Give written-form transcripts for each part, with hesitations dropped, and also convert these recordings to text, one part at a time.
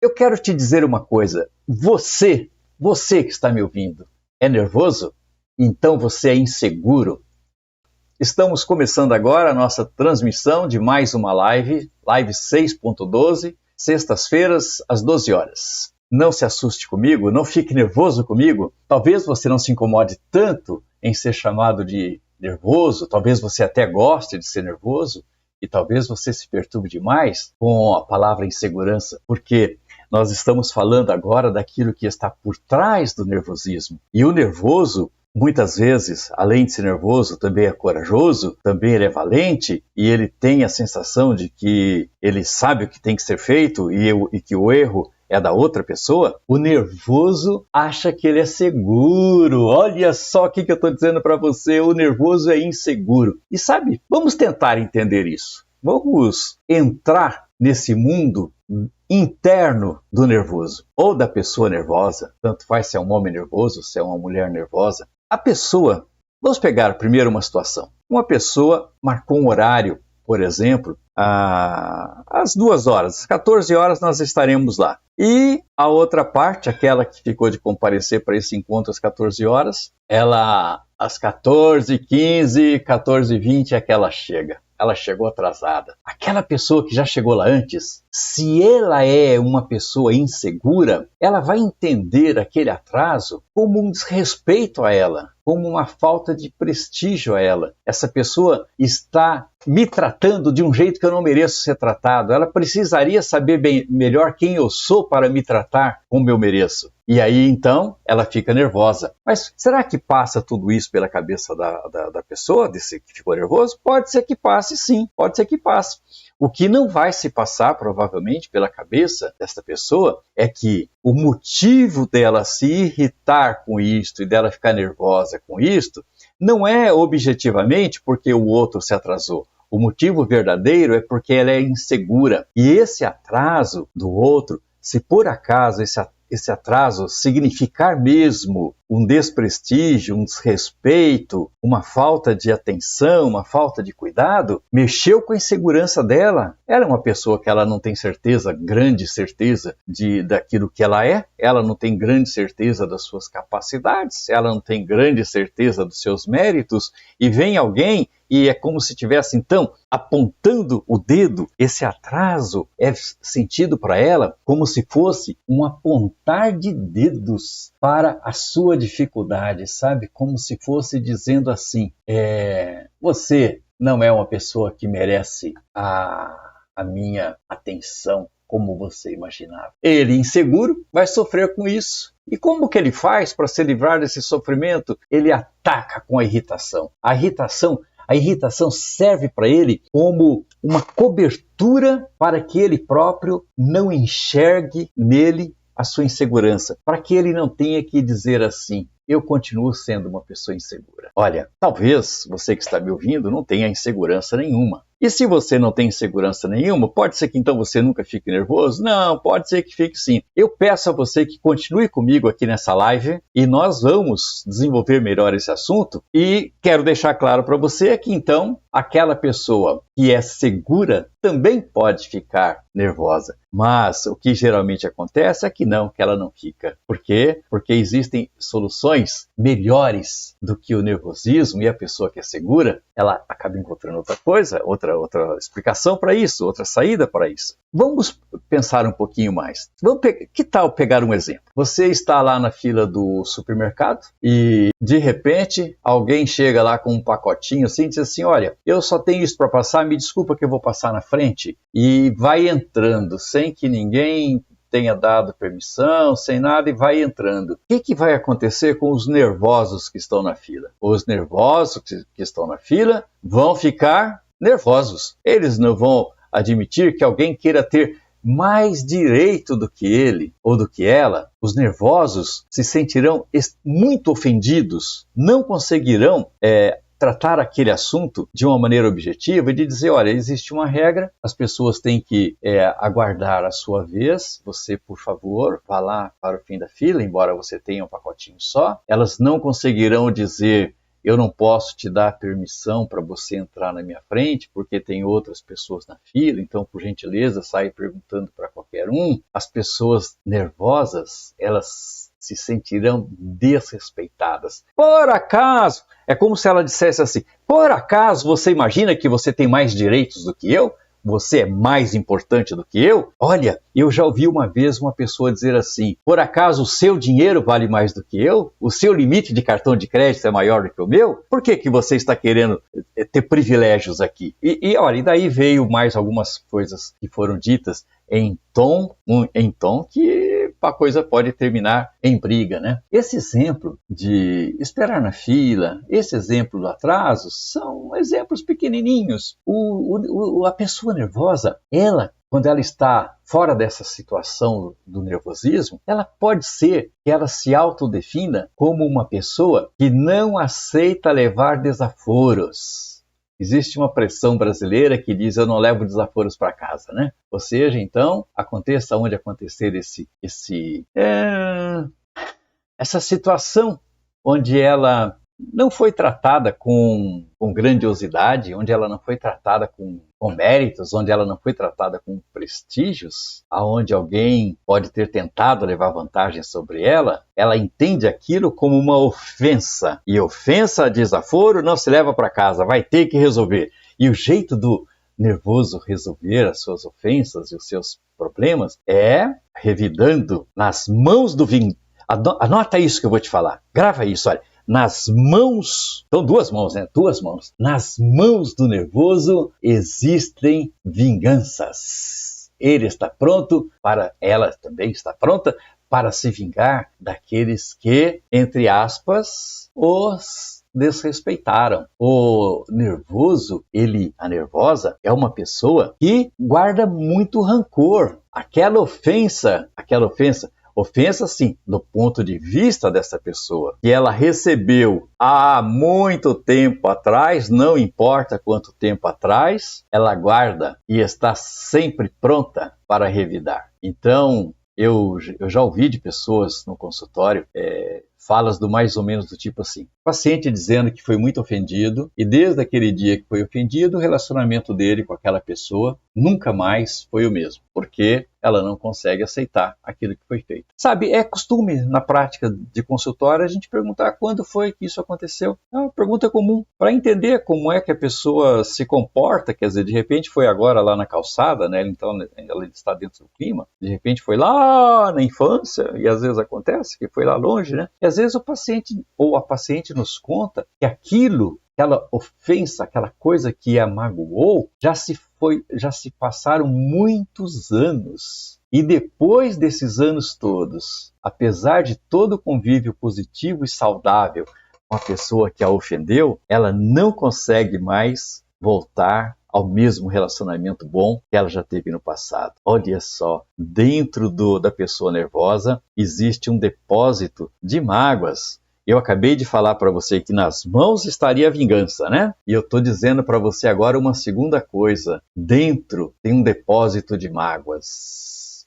Eu quero te dizer uma coisa. Você que está me ouvindo, é nervoso? Então você é inseguro? Estamos começando agora a nossa transmissão de mais uma live 6.12, sextas-feiras, às 12 horas. Não se assuste comigo, não fique nervoso comigo. Talvez você não se incomode tanto em ser chamado de nervoso, talvez você até goste de ser nervoso, e talvez você se perturbe demais com a palavra insegurança, porque nós estamos falando agora daquilo que está por trás do nervosismo. E o nervoso, muitas vezes, além de ser nervoso, também é corajoso, também ele é valente, e ele tem a sensação de que ele sabe o que tem que ser feito e que o erro é da outra pessoa. O nervoso acha que ele é seguro. Olha só o que eu estou dizendo para você, o nervoso é inseguro. E sabe, vamos tentar entender isso. Vamos entrar nesse mundo interno do nervoso, ou da pessoa nervosa, tanto faz se é um homem nervoso, se é uma mulher nervosa. A pessoa, vamos pegar primeiro uma situação. Uma pessoa marcou um horário, por exemplo, às 2 horas, às 14 horas nós estaremos lá. E a outra parte, aquela que ficou de comparecer para esse encontro às 14 horas, ela às 14h15, 14h20 é que ela chega. Ela chegou atrasada. Aquela pessoa que já chegou lá antes, se ela é uma pessoa insegura, ela vai entender aquele atraso como um desrespeito a ela, como uma falta de prestígio a ela. Essa pessoa está me tratando de um jeito que eu não mereço ser tratado. Ela precisaria saber melhor quem eu sou para me tratar como eu mereço. E aí, então, ela fica nervosa. Mas será que passa tudo isso pela cabeça da pessoa, desse que ficou nervoso? Pode ser que passe, sim. Pode ser que passe. O que não vai se passar, provavelmente, pela cabeça desta pessoa é que o motivo dela se irritar com isto e dela ficar nervosa com isto não é objetivamente porque o outro se atrasou. O motivo verdadeiro é porque ela é insegura. E esse atraso do outro, se por acaso esse atraso significar mesmo um desprestígio, um desrespeito, uma falta de atenção, uma falta de cuidado, mexeu com a insegurança dela. Ela é uma pessoa que ela não tem certeza, grande certeza daquilo que ela não tem grande certeza das suas capacidades, ela não tem grande certeza dos seus méritos, e vem alguém e é como se estivesse, então, apontando o dedo. Esse atraso é sentido para ela como se fosse um apontar de dedos para a sua dificuldade, sabe? Como se fosse dizendo assim, você não é uma pessoa que merece a minha atenção como você imaginava. Ele, inseguro, vai sofrer com isso. E como que ele faz para se livrar desse sofrimento? Ele ataca com a irritação. A irritação serve para ele como uma cobertura para que ele próprio não enxergue nele a sua insegurança, para que ele não tenha que dizer assim, eu continuo sendo uma pessoa insegura. Olha, talvez você que está me ouvindo não tenha insegurança nenhuma. E se você não tem insegurança nenhuma, pode ser que então você nunca fique nervoso? Não, pode ser que fique sim. Eu peço a você que continue comigo aqui nessa live e nós vamos desenvolver melhor esse assunto. E quero deixar claro para você que então aquela pessoa que é segura também pode ficar nervosa. Mas o que geralmente acontece é que ela não fica. Por quê? Porque existem soluções melhores do que o nervosismo, e a pessoa que é segura, ela acaba encontrando outra coisa, outra explicação para isso, outra saída para isso. Vamos pensar um pouquinho mais. Que tal pegar um exemplo? Você está lá na fila do supermercado e, de repente, alguém chega lá com um pacotinho assim e diz assim, olha, eu só tenho isso para passar, me desculpa que eu vou passar na frente. E vai entrando sem que ninguém tenha dado permissão, sem nada, e vai entrando. O que vai acontecer com os nervosos que estão na fila? Os nervosos que estão na fila vão ficar nervosos. Eles não vão admitir que alguém queira ter mais direito do que ele ou do que ela. Os nervosos se sentirão muito ofendidos, não conseguirão tratar aquele assunto de uma maneira objetiva e de dizer, olha, existe uma regra, as pessoas têm que aguardar a sua vez, você, por favor, vá lá para o fim da fila, embora você tenha um pacotinho só. Elas não conseguirão dizer eu não posso te dar permissão para você entrar na minha frente, porque tem outras pessoas na fila, então, por gentileza, saia perguntando para qualquer um. As pessoas nervosas, elas se sentirão desrespeitadas. Por acaso, é como se ela dissesse assim, por acaso você imagina que você tem mais direitos do que eu? Você é mais importante do que eu? Olha, eu já ouvi uma vez uma pessoa dizer assim, por acaso o seu dinheiro vale mais do que eu? O seu limite de cartão de crédito é maior do que o meu? Por que você está querendo ter privilégios aqui? Olha, e daí veio mais algumas coisas que foram ditas em tom que a coisa pode terminar em briga, né? Esse exemplo de esperar na fila, esse exemplo do atraso, são exemplos pequenininhos. A pessoa nervosa, quando ela está fora dessa situação do nervosismo, ela pode ser que ela se autodefina como uma pessoa que não aceita levar desaforos. Existe uma pressão brasileira que diz, eu não levo desaforos para casa, né? Ou seja, então, aconteça onde acontecer essa situação onde ela não foi tratada com grandiosidade, onde ela não foi tratada com méritos, onde ela não foi tratada com prestígios, aonde alguém pode ter tentado levar vantagem sobre ela, ela entende aquilo como uma ofensa. E ofensa, desaforo, não se leva para casa, vai ter que resolver. E o jeito do nervoso resolver as suas ofensas e os seus problemas é revidando nas mãos do vingador. Anota isso que eu vou te falar, grava isso, olha. Nas mãos, então duas mãos, né? Duas mãos. Nas mãos do nervoso existem vinganças. Ele está pronto ela também está pronta para se vingar daqueles que, entre aspas, os desrespeitaram. O nervoso, a nervosa, é uma pessoa que guarda muito rancor. Aquela ofensa, sim, do ponto de vista dessa pessoa, que ela recebeu há muito tempo atrás, não importa quanto tempo atrás, ela guarda e está sempre pronta para revidar. Então, eu já ouvi de pessoas no consultório falas do mais ou menos do tipo assim, paciente dizendo que foi muito ofendido e desde aquele dia que foi ofendido, o relacionamento dele com aquela pessoa nunca mais foi o mesmo, porque ela não consegue aceitar aquilo que foi feito. Sabe, é costume na prática de consultório a gente perguntar quando foi que isso aconteceu. É uma pergunta comum, para entender como é que a pessoa se comporta, quer dizer, de repente foi agora lá na calçada, né? Então ela está dentro do clima, de repente foi lá na infância, e às vezes acontece que foi lá longe, né? E às vezes o paciente ou a paciente nos conta que aquela ofensa, aquela coisa que a magoou, já se passaram muitos anos. E depois desses anos todos, apesar de todo o convívio positivo e saudável com a pessoa que a ofendeu, ela não consegue mais voltar ao mesmo relacionamento bom que ela já teve no passado. Olha só, dentro da pessoa nervosa existe um depósito de mágoas. Eu acabei de falar para você que nas mãos estaria a vingança, né? E eu estou dizendo para você agora uma segunda coisa. Dentro tem um depósito de mágoas.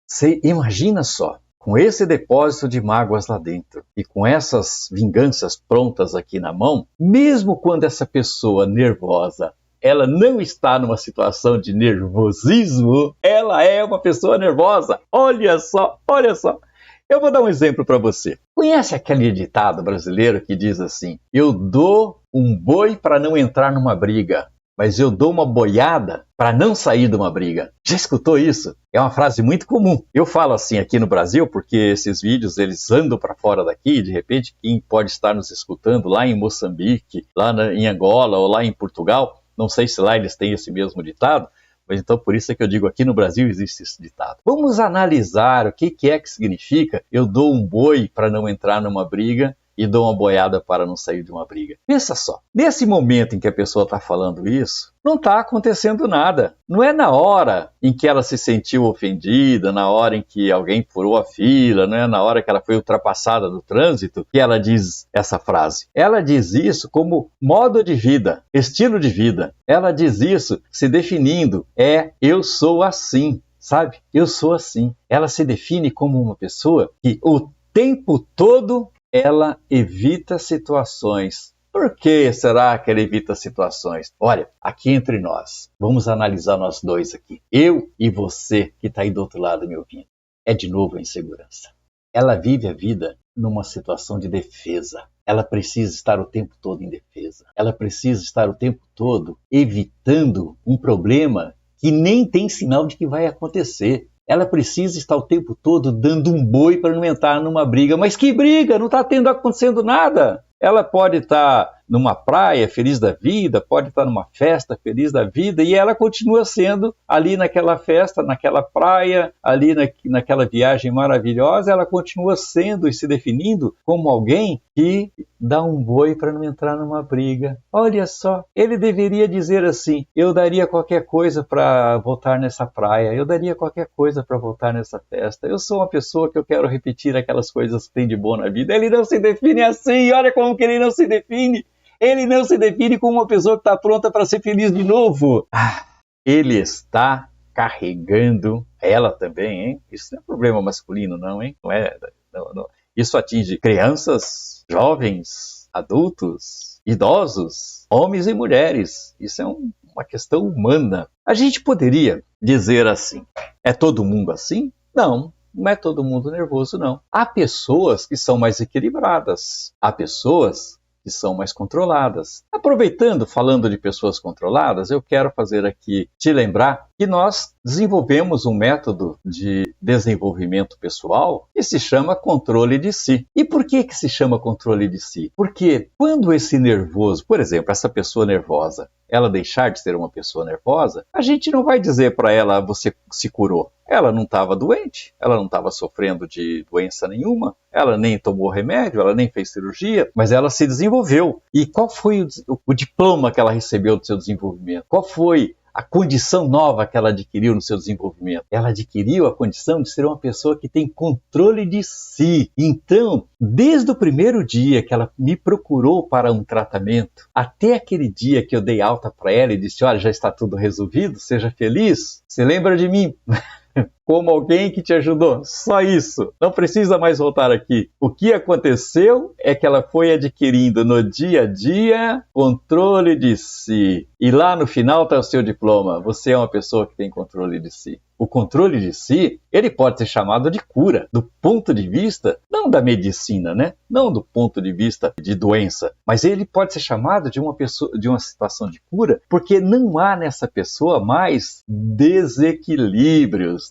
Você imagina só, com esse depósito de mágoas lá dentro e com essas vinganças prontas aqui na mão, mesmo quando essa pessoa nervosa ela não está numa situação de nervosismo, ela é uma pessoa nervosa. Olha só, olha só. Eu vou dar um exemplo para você. Conhece aquele ditado brasileiro que diz assim, eu dou um boi para não entrar numa briga, mas eu dou uma boiada para não sair de uma briga. Já escutou isso? É uma frase muito comum. Eu falo assim aqui no Brasil porque esses vídeos eles andam para fora daqui e de repente quem pode estar nos escutando lá em Moçambique, lá em Angola ou lá em Portugal, não sei se lá eles têm esse mesmo ditado, mas então por isso é que eu digo aqui no Brasil existe esse ditado. Vamos analisar o que é que significa eu dou um boi para não entrar numa briga e dou uma boiada para não sair de uma briga. Pensa só, nesse momento em que a pessoa está falando isso, não está acontecendo nada. Não é na hora em que ela se sentiu ofendida, na hora em que alguém furou a fila, não é na hora que ela foi ultrapassada no trânsito, que ela diz essa frase. Ela diz isso como modo de vida, estilo de vida. Ela diz isso se definindo, eu sou assim, sabe? Eu sou assim. Ela se define como uma pessoa que o tempo todo ela evita situações. Por que será que ela evita situações? Olha, aqui entre nós, vamos analisar nós dois aqui. Eu e você que está aí do outro lado me ouvindo. É de novo a insegurança. Ela vive a vida numa situação de defesa. Ela precisa estar o tempo todo em defesa. Ela precisa estar o tempo todo evitando um problema que nem tem sinal de que vai acontecer. Ela precisa estar o tempo todo dando um boi para não entrar numa briga. Mas que briga? Não está acontecendo nada. Ela pode estar numa praia feliz da vida, pode estar numa festa feliz da vida, e ela continua sendo ali naquela festa, naquela praia, ali naquela viagem maravilhosa, ela continua sendo e se definindo como alguém que dá um boi para não entrar numa briga. Olha só, ele deveria dizer assim: eu daria qualquer coisa para voltar nessa praia, eu daria qualquer coisa para voltar nessa festa, eu sou uma pessoa que eu quero repetir aquelas coisas que tem de bom na vida. Ele não se define assim, olha como que ele não se define. Ele não se define como uma pessoa que está pronta para ser feliz de novo. Ele está carregando ela também, hein? Isso não é problema masculino, não, hein? Não é, não. Isso atinge crianças, jovens, adultos, idosos, homens e mulheres. Isso é uma questão humana. A gente poderia dizer assim: é todo mundo assim? Não. Não é todo mundo nervoso, não. Há pessoas que são mais equilibradas. Há pessoas que são mais controladas. Aproveitando, falando de pessoas controladas, eu quero fazer aqui te lembrar que nós desenvolvemos um método de desenvolvimento pessoal que se chama controle de si. E por que se chama controle de si? Porque quando esse nervoso, por exemplo, essa pessoa nervosa, ela deixar de ser uma pessoa nervosa, a gente não vai dizer para ela: você se curou. Ela não estava doente, ela não estava sofrendo de doença nenhuma, ela nem tomou remédio, ela nem fez cirurgia, mas ela se desenvolveu. E qual foi o diploma que ela recebeu do seu desenvolvimento? Qual foi a condição nova que ela adquiriu no seu desenvolvimento? Ela adquiriu a condição de ser uma pessoa que tem controle de si. Então, desde o primeiro dia que ela me procurou para um tratamento, até aquele dia que eu dei alta para ela e disse: olha, já está tudo resolvido, seja feliz, você lembra de mim? Como alguém que te ajudou. Só isso. Não precisa mais voltar aqui. O que aconteceu é que ela foi adquirindo no dia a dia controle de si. E lá no final está o seu diploma. Você é uma pessoa que tem controle de si. O controle de si, ele pode ser chamado de cura, do ponto de vista, não da medicina, né? Não do ponto de vista de doença, mas ele pode ser chamado de uma situação de cura, porque não há nessa pessoa mais desequilíbrios.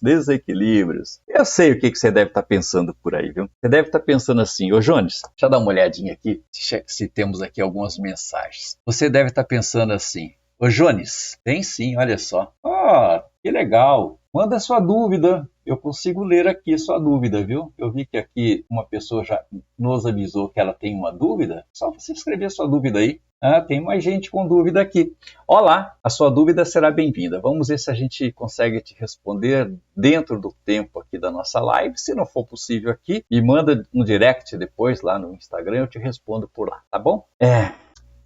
Eu sei o que você deve estar pensando por aí, viu? Você deve estar pensando assim: ô Jones, deixa eu dar uma olhadinha aqui, se temos aqui algumas mensagens. Você deve estar pensando assim: ô Jones, tem sim, olha só. Que legal. Manda sua dúvida, eu consigo ler aqui sua dúvida, viu? Eu vi que aqui uma pessoa já nos avisou que ela tem uma dúvida. Só você escrever sua dúvida aí. Tem mais gente com dúvida aqui. Olá, a sua dúvida será bem-vinda. Vamos ver se a gente consegue te responder dentro do tempo aqui da nossa live. Se não for possível aqui, me manda um direct depois lá no Instagram, eu te respondo por lá, tá bom?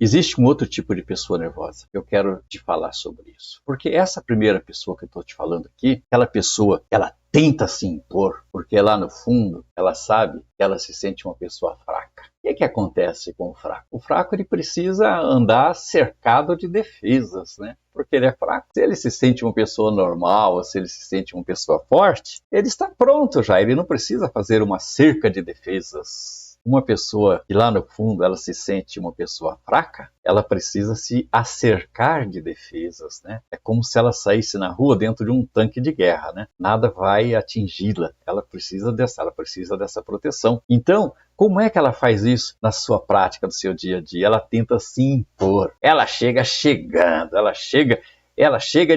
Existe um outro tipo de pessoa nervosa. Eu quero te falar sobre isso. Porque essa primeira pessoa que eu estou te falando aqui, aquela pessoa, ela tenta se impor, porque lá no fundo ela sabe que ela se sente uma pessoa fraca. O que acontece com o fraco? O fraco, ele precisa andar cercado de defesas, né? Porque ele é fraco. Se ele se sente uma pessoa normal, ou se ele se sente uma pessoa forte, ele está pronto já. Ele não precisa fazer uma cerca de defesas. Uma pessoa que lá no fundo ela se sente uma pessoa fraca, ela precisa se acercar de defesas, né? É como se ela saísse na rua dentro de um tanque de guerra, né? Nada vai atingi-la. Ela precisa dessa proteção. Então, como é que ela faz isso na sua prática, no seu dia a dia? Ela tenta se impor. Ela chega chegando, ela chega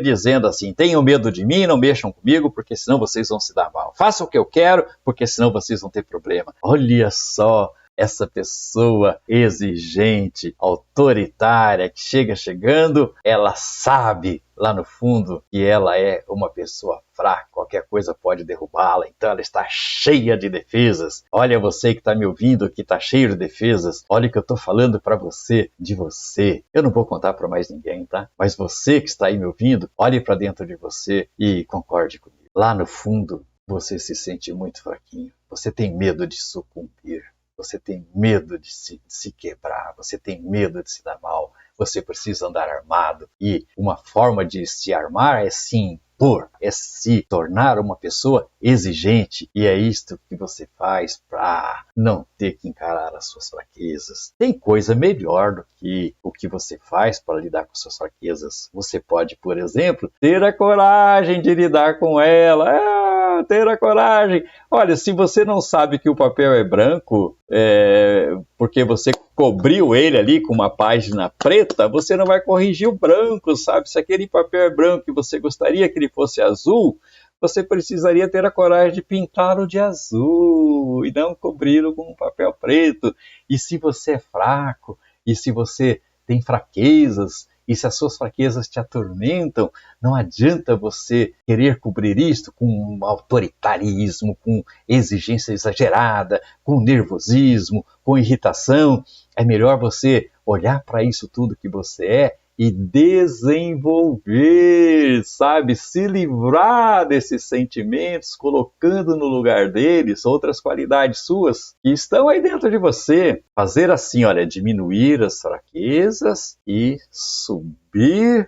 dizendo assim: tenham medo de mim, não mexam comigo, porque senão vocês vão se dar mal. Façam o que eu quero, porque senão vocês vão ter problema. Olha só essa pessoa exigente, autoritária, que chega chegando, ela sabe lá no fundo que ela é uma pessoa fraca, qualquer coisa pode derrubá-la, então ela está cheia de defesas. Olha você que está me ouvindo, que está cheio de defesas, olha o que eu estou falando para você, de você. Eu não vou contar para mais ninguém, tá? Mas você que está aí me ouvindo, olhe para dentro de você e concorde comigo. Lá no fundo, você se sente muito fraquinho, você tem medo de sucumbir. você tem medo de se quebrar, você tem medo de se dar mal, você precisa andar armado. E uma forma de se armar é se impor, é se tornar uma pessoa exigente. E é isto que você faz para não ter que encarar as suas fraquezas. Tem coisa melhor do que o que você faz para lidar com suas fraquezas. Você pode, por exemplo, ter a coragem de lidar com ela. Ter a coragem. Olha, se você não sabe que o papel é branco, porque você cobriu ele ali com uma página preta, você não vai corrigir o branco, sabe? Se aquele papel é branco e você gostaria que ele fosse azul, você precisaria ter a coragem de pintá-lo de azul e não cobri-lo com um papel preto. E se você é fraco, e se você tem fraquezas, e se as suas fraquezas te atormentam, não adianta você querer cobrir isto com autoritarismo, com exigência exagerada, com nervosismo, com irritação. É melhor você olhar para isso tudo que você é e desenvolver, sabe? Se livrar desses sentimentos, colocando no lugar deles outras qualidades suas que estão aí dentro de você. Fazer assim, olha, diminuir as fraquezas e subir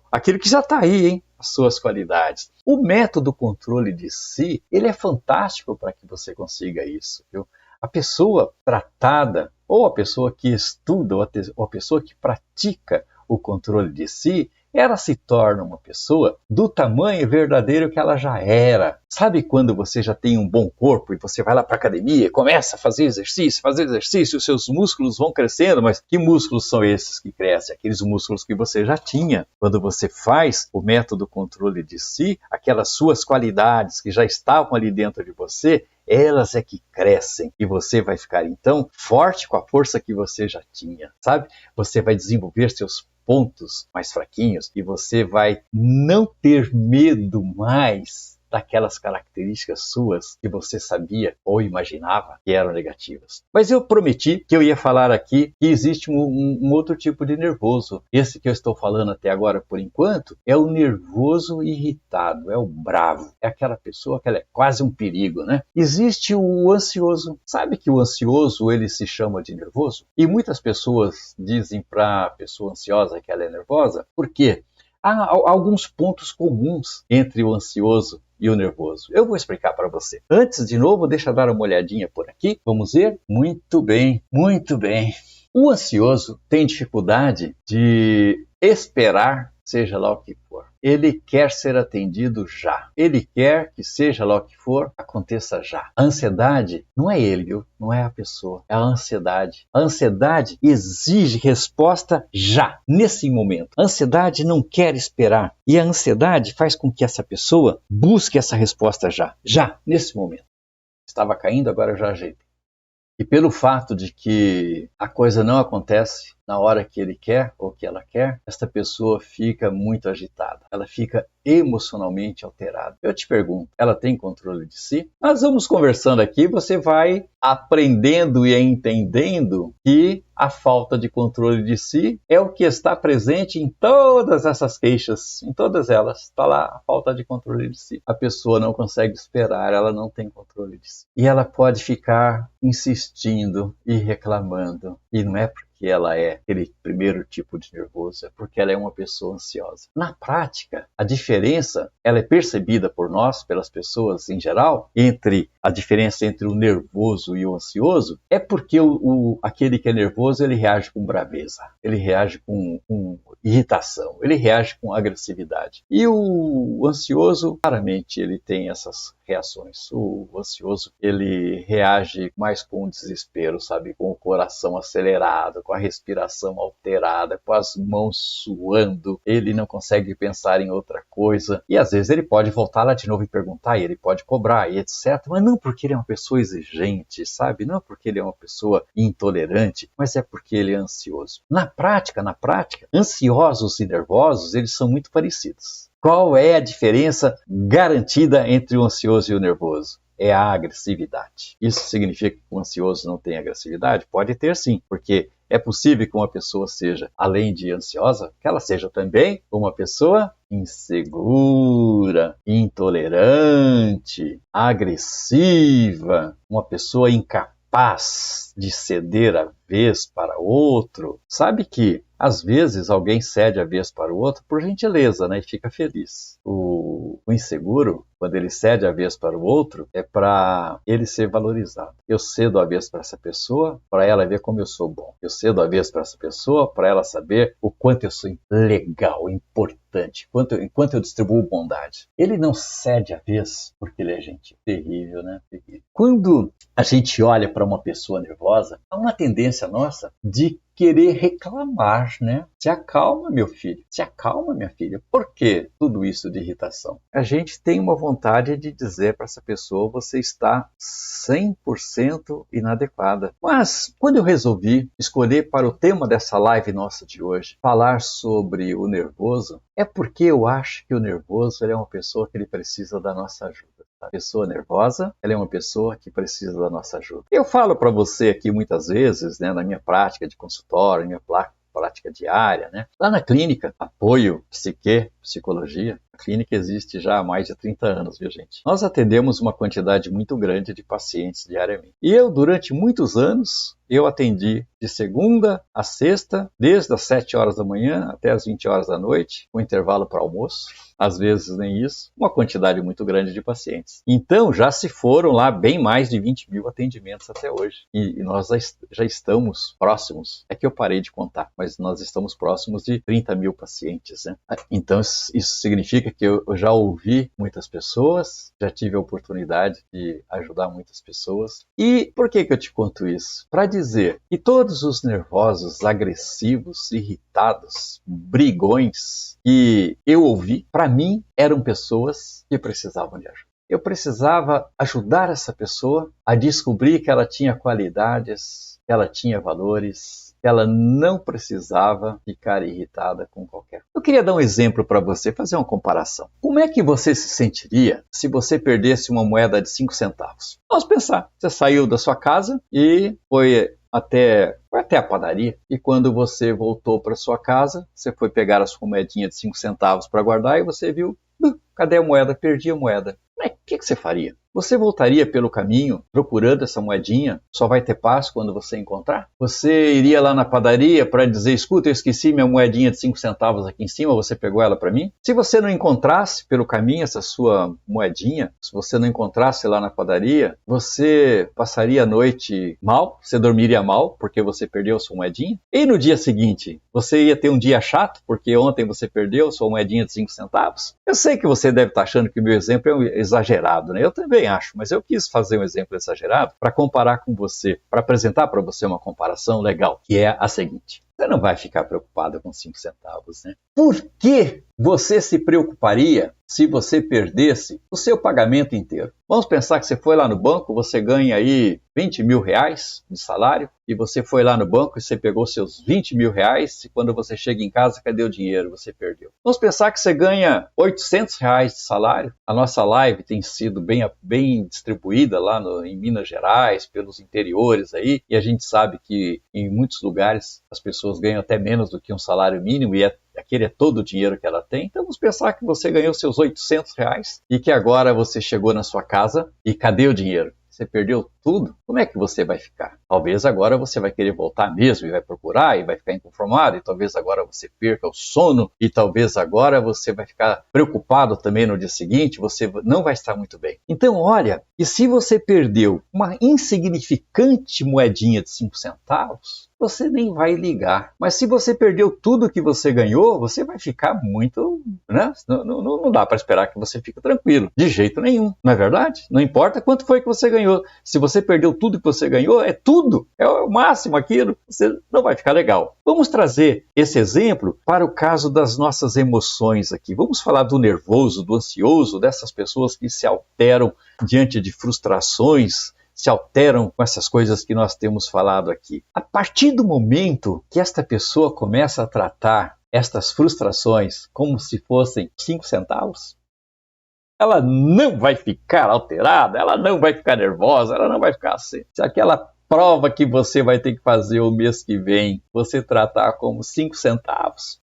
aquilo que já está aí, hein? As suas qualidades. O método controle de si, ele é fantástico para que você consiga isso, viu? A pessoa tratada, ou a pessoa que estuda, ou a pessoa que pratica o controle de si, ela se torna uma pessoa do tamanho verdadeiro que ela já era. Sabe quando você já tem um bom corpo e você vai lá para a academia e começa a fazer exercício, os seus músculos vão crescendo, mas que músculos são esses que crescem? Aqueles músculos que você já tinha. Quando você faz o método controle de si, aquelas suas qualidades que já estavam ali dentro de você, elas é que crescem e você vai ficar então forte com a força que você já tinha, sabe? Você vai desenvolver seus pontos mais fraquinhos e você vai não ter medo mais daquelas características suas que você sabia ou imaginava que eram negativas. Mas eu prometi que eu ia falar aqui que existe um outro tipo de nervoso. Esse que eu estou falando até agora, por enquanto, é o nervoso irritado, é o bravo. É aquela pessoa que ela é quase um perigo, né? Existe o ansioso. Sabe que o ansioso, ele se chama de nervoso? E muitas pessoas dizem para a pessoa ansiosa que ela é nervosa. Por quê? Há alguns pontos comuns entre o ansioso e o nervoso. Eu vou explicar para você. Antes, de novo, deixa eu dar uma olhadinha por aqui. Vamos ver? Muito bem, muito bem. O ansioso tem dificuldade de esperar, seja lá o que for. Ele quer ser atendido já. Ele quer que seja lá o que for, aconteça já. A ansiedade não é ele, viu? Não é a pessoa, é a ansiedade. A ansiedade exige resposta já, nesse momento. A ansiedade não quer esperar. E a ansiedade faz com que essa pessoa busque essa resposta já, nesse momento. Estava caindo, agora eu já ajeitei. E pelo fato de que a coisa não acontece na hora que ele quer ou que ela quer, esta pessoa fica muito agitada. Ela fica emocionalmente alterada. Eu te pergunto, ela tem controle de si? Nós vamos conversando aqui, você vai aprendendo e entendendo que a falta de controle de si é o que está presente em todas essas queixas, em todas elas. Está lá a falta de controle de si. A pessoa não consegue esperar, ela não tem controle de si. E ela pode ficar insistindo e reclamando. E não é porque ela é aquele primeiro tipo de nervoso, é porque ela é uma pessoa ansiosa. Na prática, a diferença, ela é percebida por nós, pelas pessoas em geral, a diferença entre o nervoso e o ansioso, é porque aquele que é nervoso, ele reage com braveza, ele reage com irritação, ele reage com agressividade. E o ansioso, claramente, ele tem essas reações. O ansioso, ele reage mais com o desespero, sabe? Com o coração acelerado, com a respiração alterada, com as mãos suando. Ele não consegue pensar em outra coisa. E às vezes ele pode voltar lá de novo e perguntar, e ele pode cobrar, e etc. Mas não porque ele é uma pessoa exigente, sabe? Não porque ele é uma pessoa intolerante, mas é porque ele é ansioso. Na prática, ansiosos e nervosos, eles são muito parecidos. Qual é a diferença garantida entre o ansioso e o nervoso? É a agressividade. Isso significa que o ansioso não tem agressividade? Pode ter sim, porque é possível que uma pessoa seja, além de ansiosa, que ela seja também uma pessoa insegura, intolerante, agressiva, uma pessoa incapaz capaz de ceder a vez para outro. Sabe que às vezes alguém cede a vez para o outro por gentileza, né? E fica feliz. O inseguro, quando ele cede a vez para o outro, é para ele ser valorizado. Eu cedo a vez para essa pessoa, para ela ver como eu sou bom. Eu cedo a vez para essa pessoa, para ela saber o quanto eu sou legal, importante, enquanto eu distribuo bondade. Ele não cede a vez porque ele é gentil. Terrível, né? Terrível. Quando a gente olha para uma pessoa nervosa, há uma tendência nossa de querer reclamar, né? Se acalma, meu filho. Se acalma, minha filha. Por que tudo isso de irritação? A gente tem uma vontade de dizer para essa pessoa: você está 100% inadequada. Mas quando eu resolvi escolher para o tema dessa live nossa de hoje, falar sobre o nervoso, é porque eu acho que o nervoso é uma pessoa que ele precisa da nossa ajuda. A pessoa nervosa, ela é uma pessoa que precisa da nossa ajuda. Eu falo para você aqui muitas vezes, né, na minha prática de consultório, na minha prática diária, né, lá na clínica, apoio, psicologia. A clínica existe já há mais de 30 anos, viu, gente? Nós atendemos uma quantidade muito grande de pacientes diariamente. E eu, durante muitos anos, eu atendi de segunda a sexta, desde as 7 horas da manhã até as 20 horas da noite, com intervalo para almoço, às vezes nem isso, uma quantidade muito grande de pacientes. Então, já se foram lá bem mais de 20 mil atendimentos até hoje. E nós já estamos próximos, é que eu parei de contar, mas nós estamos próximos de 30 mil pacientes, né? Então, isso significa que eu já ouvi muitas pessoas, já tive a oportunidade de ajudar muitas pessoas. E por que eu te conto isso? Para dizer que todos os nervosos, agressivos, irritados, brigões que eu ouvi, para mim, eram pessoas que precisavam de ajuda. Eu precisava ajudar essa pessoa a descobrir que ela tinha qualidades, que ela tinha valores, que ela não precisava ficar irritada com qualquer coisa. Eu queria dar um exemplo para você, fazer uma comparação. Como é que você se sentiria se você perdesse uma moeda de 5 centavos? Vamos pensar, você saiu da sua casa e foi até a padaria, e quando você voltou para sua casa, você foi pegar a sua moedinha de 5 centavos para guardar e você viu, cadê a moeda? Perdi a moeda. O que você faria? Você voltaria pelo caminho procurando essa moedinha? Só vai ter paz quando você encontrar? Você iria lá na padaria para dizer: escuta, eu esqueci minha moedinha de 5 centavos aqui em cima, você pegou ela para mim? Se você não encontrasse pelo caminho essa sua moedinha, se você não encontrasse lá na padaria, você passaria a noite mal? Você dormiria mal porque você perdeu a sua moedinha? E no dia seguinte, você ia ter um dia chato porque ontem você perdeu a sua moedinha de 5 centavos? Eu sei que você deve estar achando que o meu exemplo é exagerado, né? Eu também acho, mas eu quis fazer um exemplo exagerado para comparar com você, para apresentar para você uma comparação legal, que é a seguinte: você não vai ficar preocupado com 5 centavos, né? Por que você se preocuparia se você perdesse o seu pagamento inteiro? Vamos pensar que você foi lá no banco, você ganha aí 20 mil reais de salário, e você foi lá no banco e você pegou seus 20 mil reais, e quando você chega em casa, cadê o dinheiro? Você perdeu. Vamos pensar que você ganha 800 reais de salário. A nossa live tem sido bem distribuída lá em Minas Gerais, pelos interiores aí, e a gente sabe que em muitos lugares as pessoas ganham até menos do que um salário mínimo, e aquele é todo o dinheiro que ela tem. Então vamos pensar que você ganhou seus 800 reais e que agora você chegou na sua casa e cadê o dinheiro? Você perdeu tudo? Como é que você vai ficar? Talvez agora você vai querer voltar mesmo e vai procurar e vai ficar inconformado, e talvez agora você perca o sono, e talvez agora você vai ficar preocupado também no dia seguinte, você não vai estar muito bem. Então olha, e se você perdeu uma insignificante moedinha de 5 centavos, você nem vai ligar. Mas se você perdeu tudo que você ganhou, você vai ficar muito, né? Não dá para esperar que você fique tranquilo, de jeito nenhum, não é verdade? Não importa quanto foi que você ganhou. Se você perdeu tudo que você ganhou, é tudo, é o máximo aquilo, você não vai ficar legal. Vamos trazer esse exemplo para o caso das nossas emoções aqui. Vamos falar do nervoso, do ansioso, dessas pessoas que se alteram diante de frustrações, se alteram com essas coisas que nós temos falado aqui. A partir do momento que esta pessoa começa a tratar estas frustrações como se fossem 5 centavos, ela não vai ficar alterada, ela não vai ficar nervosa, ela não vai ficar assim. Se aquela prova que você vai ter que fazer o mês que vem, você tratar como 5 centavos,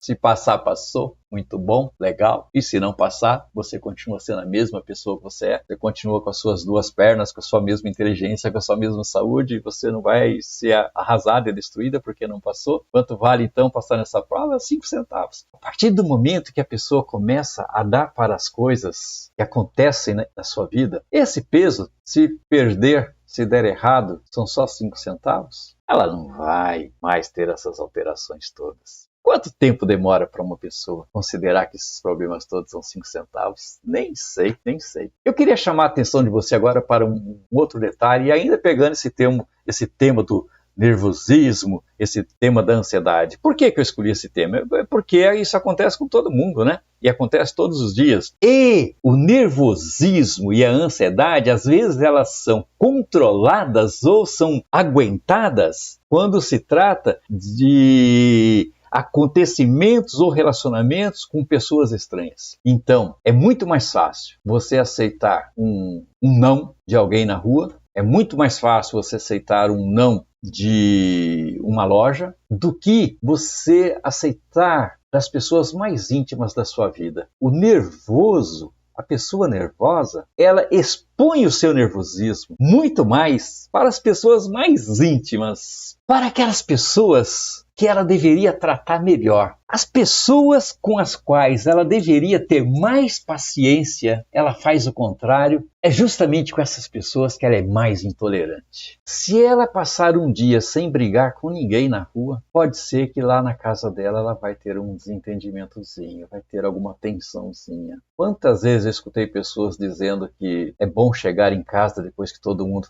Se passar, passou. Muito bom, legal. E se não passar, você continua sendo a mesma pessoa que você é. Você continua com as suas duas pernas, com a sua mesma inteligência, com a sua mesma saúde. E você não vai ser arrasada e destruída porque não passou. Quanto vale, então, passar nessa prova? 5 centavos. A partir do momento que a pessoa começa a dar para as coisas que acontecem na sua vida, esse peso, se perder, se der errado, são só 5 centavos, ela não vai mais ter essas alterações todas. Quanto tempo demora para uma pessoa considerar que esses problemas todos são 5 centavos? Nem sei, nem sei. Eu queria chamar a atenção de você agora para um outro detalhe, e ainda pegando esse tema do nervosismo, esse tema da ansiedade. Por que eu escolhi esse tema? Porque isso acontece com todo mundo, né? E acontece todos os dias. E o nervosismo e a ansiedade, às vezes elas são controladas ou são aguentadas quando se trata de acontecimentos ou relacionamentos com pessoas estranhas. Então, é muito mais fácil você aceitar um não de alguém na rua, é muito mais fácil você aceitar um não de uma loja do que você aceitar das pessoas mais íntimas da sua vida. O nervoso, a pessoa nervosa, ela expõe o seu nervosismo muito mais para as pessoas mais íntimas, para aquelas pessoas que ela deveria tratar melhor. As pessoas com as quais ela deveria ter mais paciência, ela faz o contrário. É justamente com essas pessoas que ela é mais intolerante. Se ela passar um dia sem brigar com ninguém na rua, pode ser que lá na casa dela ela vai ter um desentendimentozinho, vai ter alguma tensãozinha. Quantas vezes eu escutei pessoas dizendo que é bom chegar em casa depois que todo mundo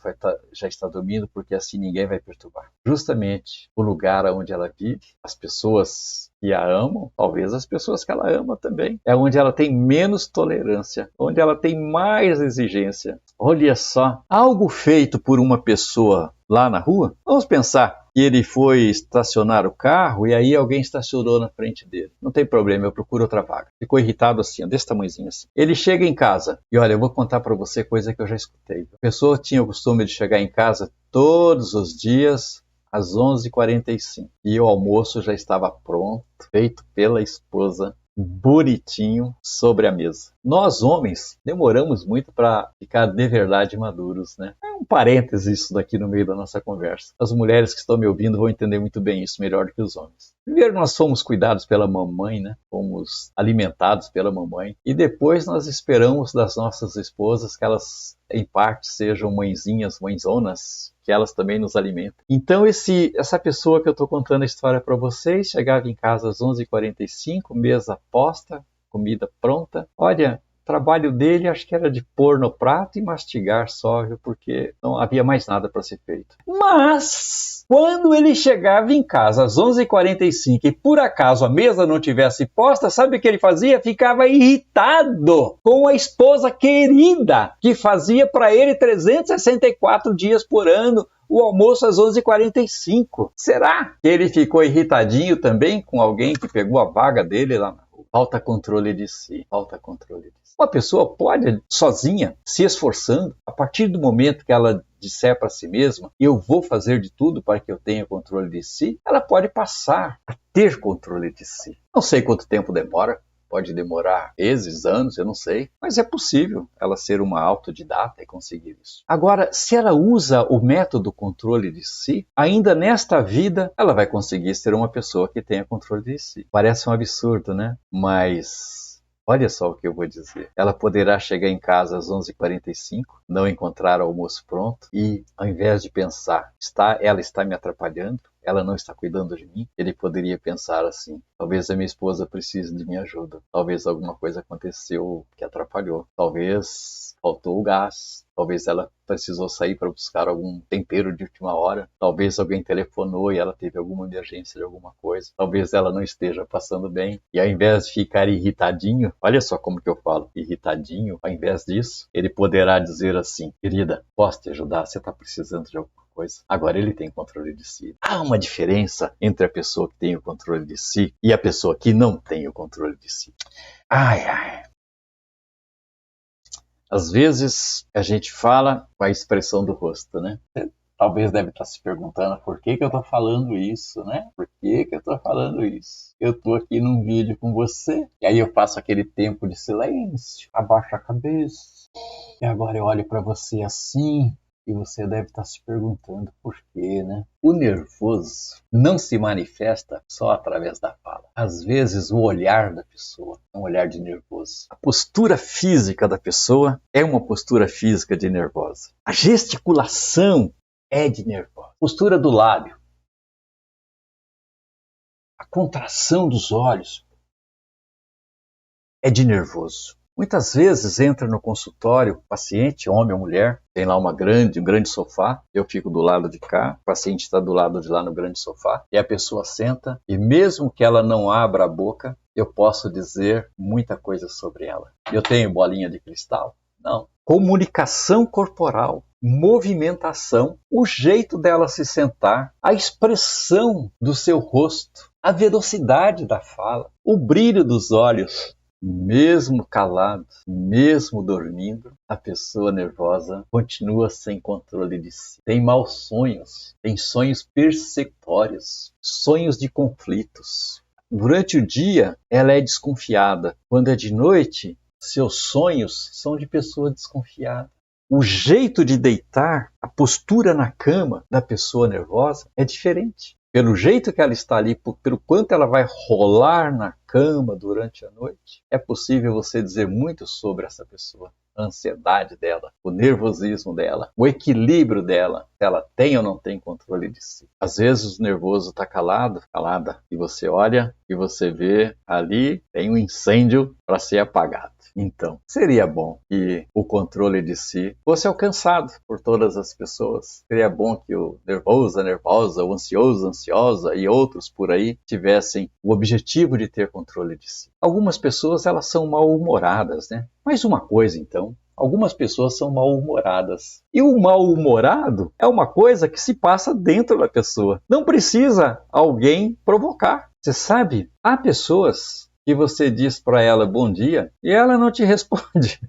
já está dormindo, porque assim ninguém vai perturbar. Justamente o lugar onde ela vive, as pessoas que a amam, talvez as pessoas que ela ama também, é onde ela tem menos tolerância, onde ela tem mais exigência. Olha só, algo feito por uma pessoa lá na rua, vamos pensar que ele foi estacionar o carro e aí alguém estacionou na frente dele. Não tem problema, eu procuro outra vaga. Ficou irritado assim, desse tamanhozinho assim. Ele chega em casa e olha, eu vou contar para você coisa que eu já escutei. A pessoa tinha o costume de chegar em casa todos os dias às 11h45 e o almoço já estava pronto, feito pela esposa, bonitinho sobre a mesa. Nós, homens, demoramos muito para ficar de verdade maduros, né? É um parêntese isso daqui no meio da nossa conversa. As mulheres que estão me ouvindo vão entender muito bem isso, melhor do que os homens. Primeiro nós fomos cuidados pela mamãe, né? Fomos alimentados pela mamãe. E depois nós esperamos das nossas esposas que elas, em parte, sejam mãezinhas, mãezonas, que elas também nos alimentam. Então essa pessoa que eu estou contando a história para vocês, chegava em casa às 11h45, mesa posta, comida pronta. Olha, o trabalho dele acho que era de pôr no prato e mastigar só, porque não havia mais nada para ser feito. Mas, quando ele chegava em casa às 11h45 e por acaso a mesa não tivesse posta, sabe o que ele fazia? Ficava irritado com a esposa querida, que fazia para ele 364 dias por ano o almoço às 11h45. Será que ele ficou irritadinho também com alguém que pegou a vaga dele lá na rua? Falta controle de si, falta controle de si. Uma pessoa pode, sozinha, se esforçando, a partir do momento que ela disser para si mesma, eu vou fazer de tudo para que eu tenha controle de si, ela pode passar a ter controle de si. Não sei quanto tempo demora, pode demorar meses, anos, eu não sei, mas é possível ela ser uma autodidata e conseguir isso. Agora, se ela usa o método controle de si, ainda nesta vida, ela vai conseguir ser uma pessoa que tenha controle de si. Parece um absurdo, né? Mas olha só o que eu vou dizer. Ela poderá chegar em casa às 11h45, não encontrar o almoço pronto e, ao invés de pensar, ela está me atrapalhando, ela não está cuidando de mim, ele poderia pensar assim, talvez a minha esposa precise de minha ajuda, talvez alguma coisa aconteceu que atrapalhou, talvez faltou o gás, talvez ela precisou sair para buscar algum tempero de última hora, talvez alguém telefonou e ela teve alguma emergência de alguma coisa, talvez ela não esteja passando bem, e ao invés de ficar irritadinho, olha só como que eu falo, irritadinho, ao invés disso, ele poderá dizer assim, querida, posso te ajudar? Você está precisando de alguma coisa? Agora ele tem controle de si. Há uma diferença entre a pessoa que tem o controle de si e a pessoa que não tem o controle de si. Às vezes a gente fala com a expressão do rosto, né? Você talvez deve estar se perguntando por que eu estou falando isso, né? Por que eu estou falando isso? Eu estou aqui num vídeo com você, e aí eu passo aquele tempo de silêncio, abaixo a cabeça, e agora eu olho para você assim, e você deve estar se perguntando por quê, né? O nervoso não se manifesta só através da fala. Às vezes o olhar da pessoa é um olhar de nervoso. A postura física da pessoa é uma postura física de nervosa. A gesticulação é de nervosa. A postura do lábio. A contração dos olhos é de nervoso. Muitas vezes entra no consultório, paciente, homem ou mulher, tem lá um grande sofá, eu fico do lado de cá, o paciente está do lado de lá no grande sofá, e a pessoa senta, e mesmo que ela não abra a boca, eu posso dizer muita coisa sobre ela. Eu tenho bolinha de cristal? Não. Comunicação corporal, movimentação, o jeito dela se sentar, a expressão do seu rosto, a velocidade da fala, o brilho dos olhos. Mesmo calado, mesmo dormindo, a pessoa nervosa continua sem controle de si. Tem maus sonhos, tem sonhos persecutórios, sonhos de conflitos. Durante o dia, ela é desconfiada. Quando é de noite, seus sonhos são de pessoa desconfiada. O jeito de deitar, a postura na cama da pessoa nervosa é diferente. Pelo jeito que ela está ali, pelo quanto ela vai rolar na cama durante a noite, é possível você dizer muito sobre essa pessoa. A ansiedade dela, o nervosismo dela, o equilíbrio dela, se ela tem ou não tem controle de si. Às vezes o nervoso está calada, e você olha e você vê ali tem um incêndio para ser apagado. Então, seria bom que o controle de si fosse alcançado por todas as pessoas. Seria bom que o nervoso, a nervosa, o ansioso, a ansiosa e outros por aí tivessem o objetivo de ter controle de si. Algumas pessoas, elas são mal-humoradas, né? Mais uma coisa, então. Algumas pessoas são mal-humoradas. E o mal-humorado é uma coisa que se passa dentro da pessoa. Não precisa alguém provocar. Você sabe, há pessoas que você diz para ela bom dia e ela não te responde.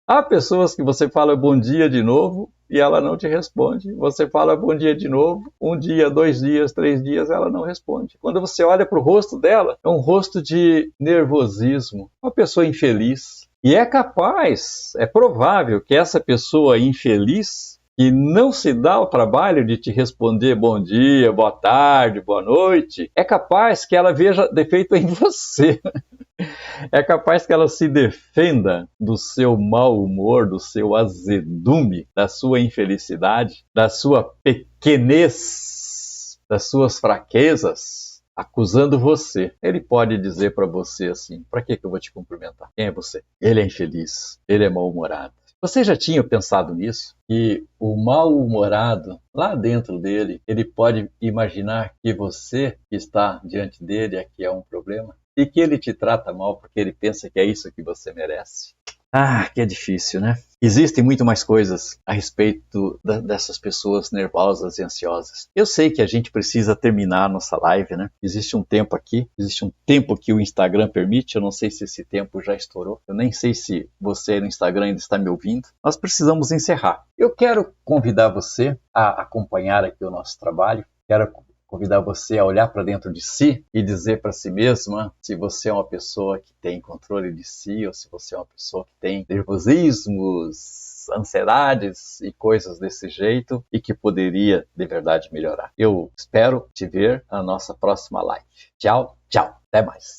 Há pessoas que você fala bom dia de novo e ela não te responde. Você fala bom dia de novo, 1 dia, 2 dias, 3 dias, ela não responde. Quando você olha para o rosto dela, é um rosto de nervosismo, uma pessoa infeliz. E é capaz, é provável que essa pessoa infeliz que não se dá o trabalho de te responder bom dia, boa tarde, boa noite, é capaz que ela veja defeito em você. É capaz que ela se defenda do seu mau humor, do seu azedume, da sua infelicidade, da sua pequenez, das suas fraquezas, acusando você. Ele pode dizer para você assim, para que eu vou te cumprimentar? Quem é você? Ele é infeliz, ele é mal-humorado. Você já tinha pensado nisso? Que o mal-humorado, lá dentro dele, ele pode imaginar que você que está diante dele é que é um problema? E que ele te trata mal porque ele pensa que é isso que você merece? Ah, que é difícil, né? Existem muito mais coisas a respeito dessas pessoas nervosas e ansiosas. Eu sei que a gente precisa terminar a nossa live, né? Existe um tempo aqui, existe um tempo que o Instagram permite, eu não sei se esse tempo já estourou, eu nem sei se você no Instagram ainda está me ouvindo. Nós precisamos encerrar. Eu quero convidar você a acompanhar aqui o nosso trabalho, quero convidar você a olhar para dentro de si e dizer para si mesma se você é uma pessoa que tem controle de si ou se você é uma pessoa que tem nervosismos, ansiedades e coisas desse jeito e que poderia de verdade melhorar. Eu espero te ver na nossa próxima live. Tchau, tchau. Até mais.